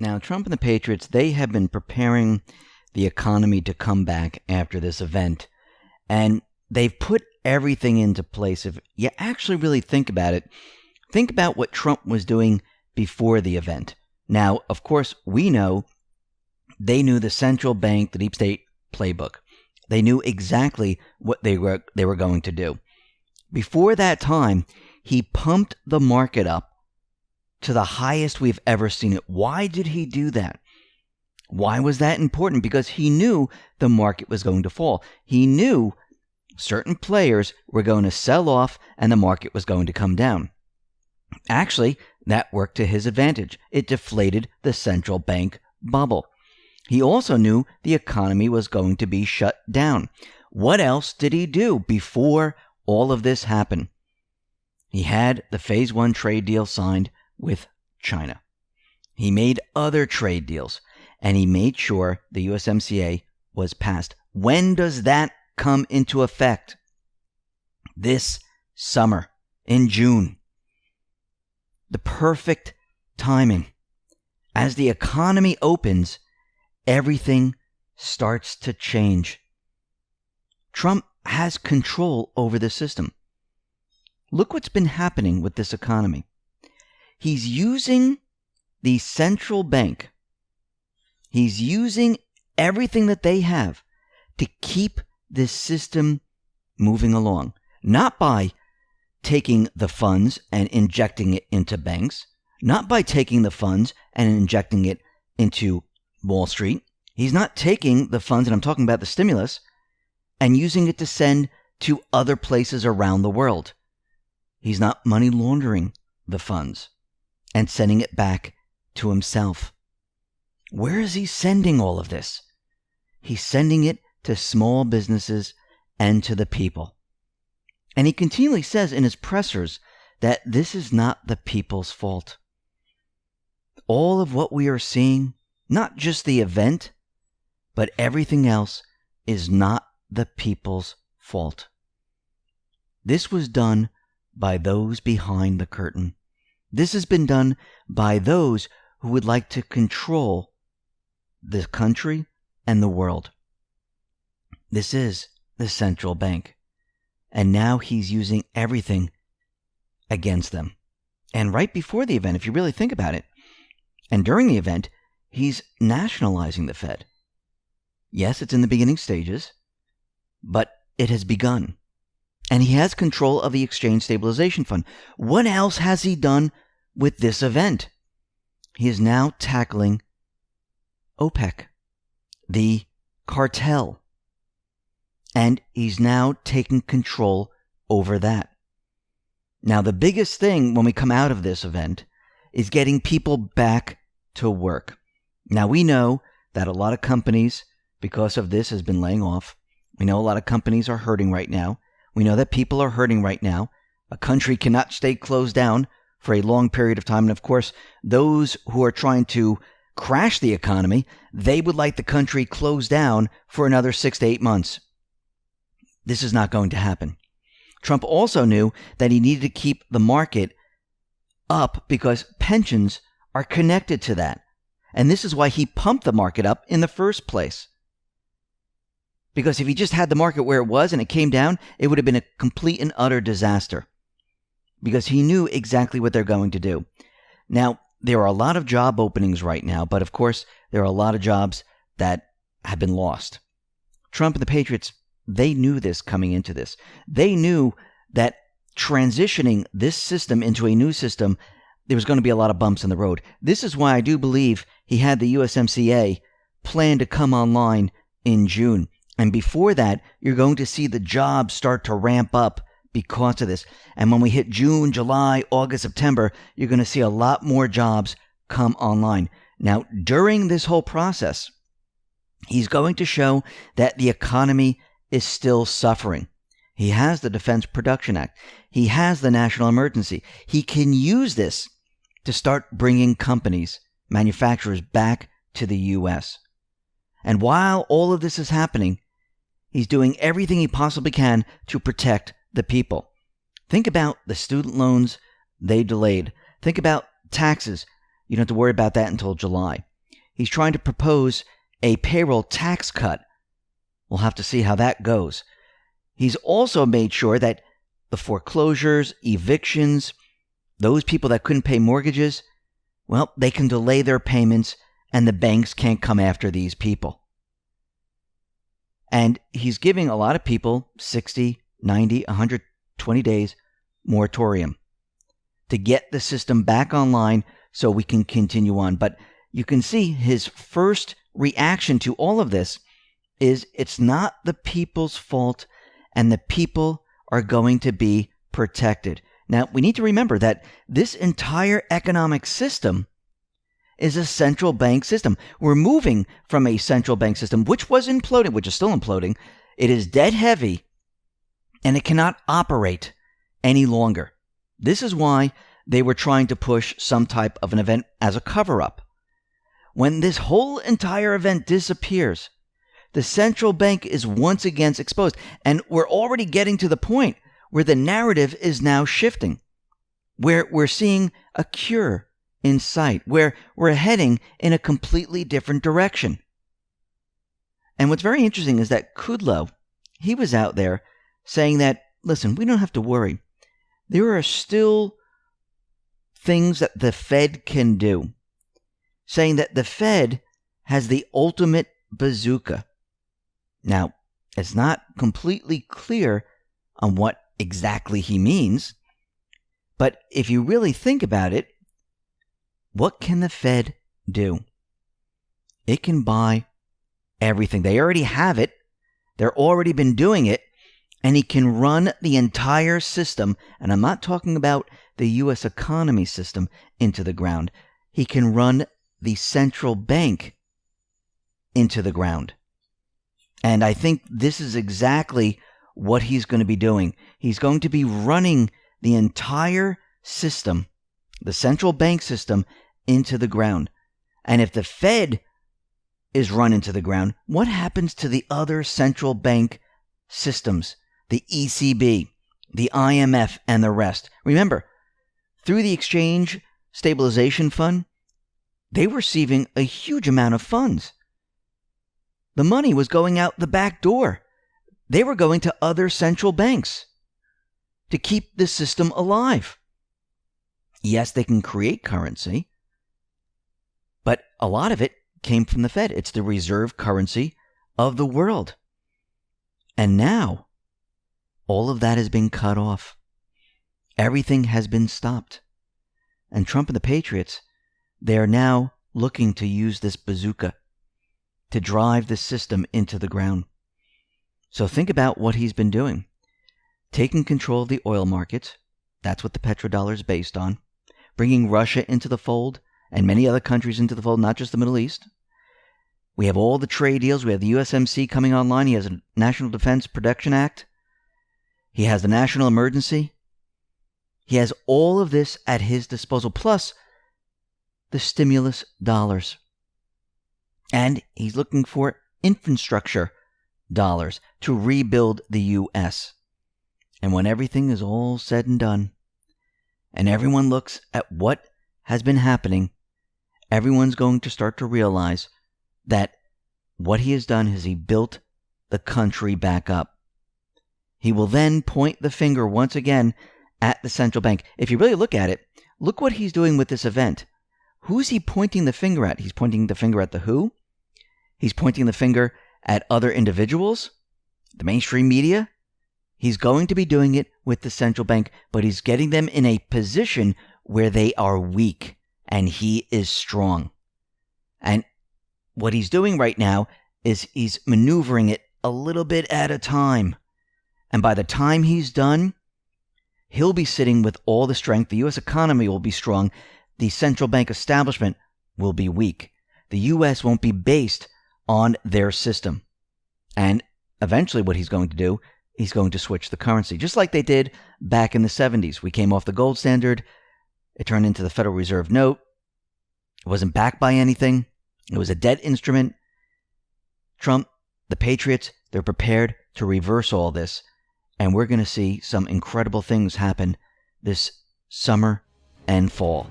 Now, Trump and the Patriots, they have been preparing the economy to come back after this event. And they've put everything into place. If you actually really think about it, think about what Trump was doing before the event. Now, of course, we know they knew the central bank, the deep state playbook. They knew exactly what they were going to do. Before that time, he pumped the market up to the highest we've ever seen it. Why did he do that? Why was that important? Because he knew the market was going to fall. He knew certain players were going to sell off and the market was going to come down. Actually, that worked to his advantage. It deflated the central bank bubble. He also knew the economy was going to be shut down. What else did he do before all of this happened? He had the Phase 1 trade deal signed with China. He made other trade deals, and he made sure the USMCA was passed. When does that come into effect? This summer, in June. The perfect timing. As the economy opens, everything starts to change. Trump has control over the system. Look what's been happening with this economy. He's using the central bank. He's using everything that they have to keep this system moving along. Not by taking the funds and injecting it into banks. Not by taking the funds and injecting it into Wall Street. He's not taking the funds, and I'm talking about the stimulus, and using it to send to other places around the world. He's not money laundering the funds and sending it back to himself. Where is he sending all of this? He's sending it to small businesses and to the people. And he continually says in his pressers that this is not the people's fault. All of what we are seeing, not just the event, but everything else, is not the people's fault. This was done by those behind the curtain. This has been done by those who would like to control the country and the world. This is the central bank. And now he's using everything against them. And right before the event, if you really think about it, and during the event, he's nationalizing the Fed. Yes, it's in the beginning stages, but it has begun. And he has control of the Exchange Stabilization Fund. What else has he done with this event? He is now tackling OPEC, the cartel. And he's now taking control over that. Now, the biggest thing when we come out of this event is getting people back to work. Now, we know that a lot of companies, because of this, has been laying off. We know a lot of companies are hurting right now. We know that people are hurting right now. A country cannot stay closed down for a long period of time. And of course, those who are trying to crash the economy, they would like the country closed down for another 6 to 8 months. This is not going to happen. Trump also knew that he needed to keep the market up because pensions are connected to that. And this is why he pumped the market up in the first place. Because if he just had the market where it was and it came down, it would have been a complete and utter disaster. Because he knew exactly what they're going to do. Now, there are a lot of job openings right now, but of course, there are a lot of jobs that have been lost. Trump and the Patriots, they knew this coming into this. They knew that transitioning this system into a new system, there was going to be a lot of bumps in the road. This is why I do believe he had the USMCA planned to come online in June. And before that, you're going to see the jobs start to ramp up because of this. And when we hit June, July, August, September, you're going to see a lot more jobs come online. Now, during this whole process, he's going to show that the economy is still suffering. He has the Defense Production Act. He has the national emergency. He can use this to start bringing companies, manufacturers back to the U.S. And while all of this is happening, he's doing everything he possibly can to protect the people. Think about the student loans they delayed. Think about taxes. You don't have to worry about that until July. He's trying to propose a payroll tax cut. We'll have to see how that goes. He's also made sure that the foreclosures, evictions, those people that couldn't pay mortgages, well, they can delay their payments and the banks can't come after these people. And he's giving a lot of people 60, 90, 120 days moratorium to get the system back online so we can continue on. But you can see his first reaction to all of this is it's not the people's fault and the people are going to be protected. Now, we need to remember that this entire economic system is a central bank system. We're moving from a central bank system, which was imploding, which is still imploding. It is debt heavy, and it cannot operate any longer. This is why they were trying to push some type of an event as a cover-up. When this whole entire event disappears, the central bank is once again exposed. And we're already getting to the point where the narrative is now shifting, where we're seeing a cure in sight, where we're heading in a completely different direction. And what's very interesting is that Kudlow, he was out there saying that, listen, we don't have to worry. There are still things that the Fed can do, saying that the Fed has the ultimate bazooka. Now, it's not completely clear on what exactly he means, but if you really think about it, what can the Fed do? It can buy everything. They already have it. They're already been doing it. And he can run the entire system. And I'm not talking about the U.S. economy system into the ground. He can run the central bank into the ground. And I think this is exactly what he's going to be doing. He's going to be running the entire system, the central bank system, into the ground. And if the Fed is run into the ground, what happens to the other central bank systems? The ECB, the IMF, and the rest. Remember, through the Exchange Stabilization Fund, they were receiving a huge amount of funds. The money was going out the back door. They were going to other central banks to keep the system alive. Yes, they can create currency, but a lot of it came from the Fed. It's the reserve currency of the world. And now, all of that has been cut off. Everything has been stopped. And Trump and the Patriots, they are now looking to use this bazooka to drive the system into the ground. So think about what he's been doing. Taking control of the oil markets. That's what the petrodollar is based on. Bringing Russia into the fold and many other countries into the fold, not just the Middle East. We have all the trade deals. We have the USMC coming online. He has a National Defense Production Act. He has the national emergency. He has all of this at his disposal, plus the stimulus dollars. And he's looking for infrastructure dollars to rebuild the U.S. And when everything is all said and done, and everyone looks at what has been happening, everyone's going to start to realize that what he has done is he built the country back up. He will then point the finger once again at the central bank. If you really look at it, look what he's doing with this event. Who's he pointing the finger at? He's pointing the finger at the WHO. He's pointing the finger at other individuals, the mainstream media. He's going to be doing it with the central bank, but he's getting them in a position where they are weak and he is strong. And what he's doing right now is he's maneuvering it a little bit at a time. And by the time he's done, he'll be sitting with all the strength. The U.S. economy will be strong. The central bank establishment will be weak. The U.S. won't be based on their system. And eventually what he's going to do, he's going to switch the currency. Just like they did back in the 70s. We came off the gold standard. It turned into the Federal Reserve note. It wasn't backed by anything. It was a debt instrument. Trump, the Patriots, they're prepared to reverse all this. And we're going to see some incredible things happen this summer and fall.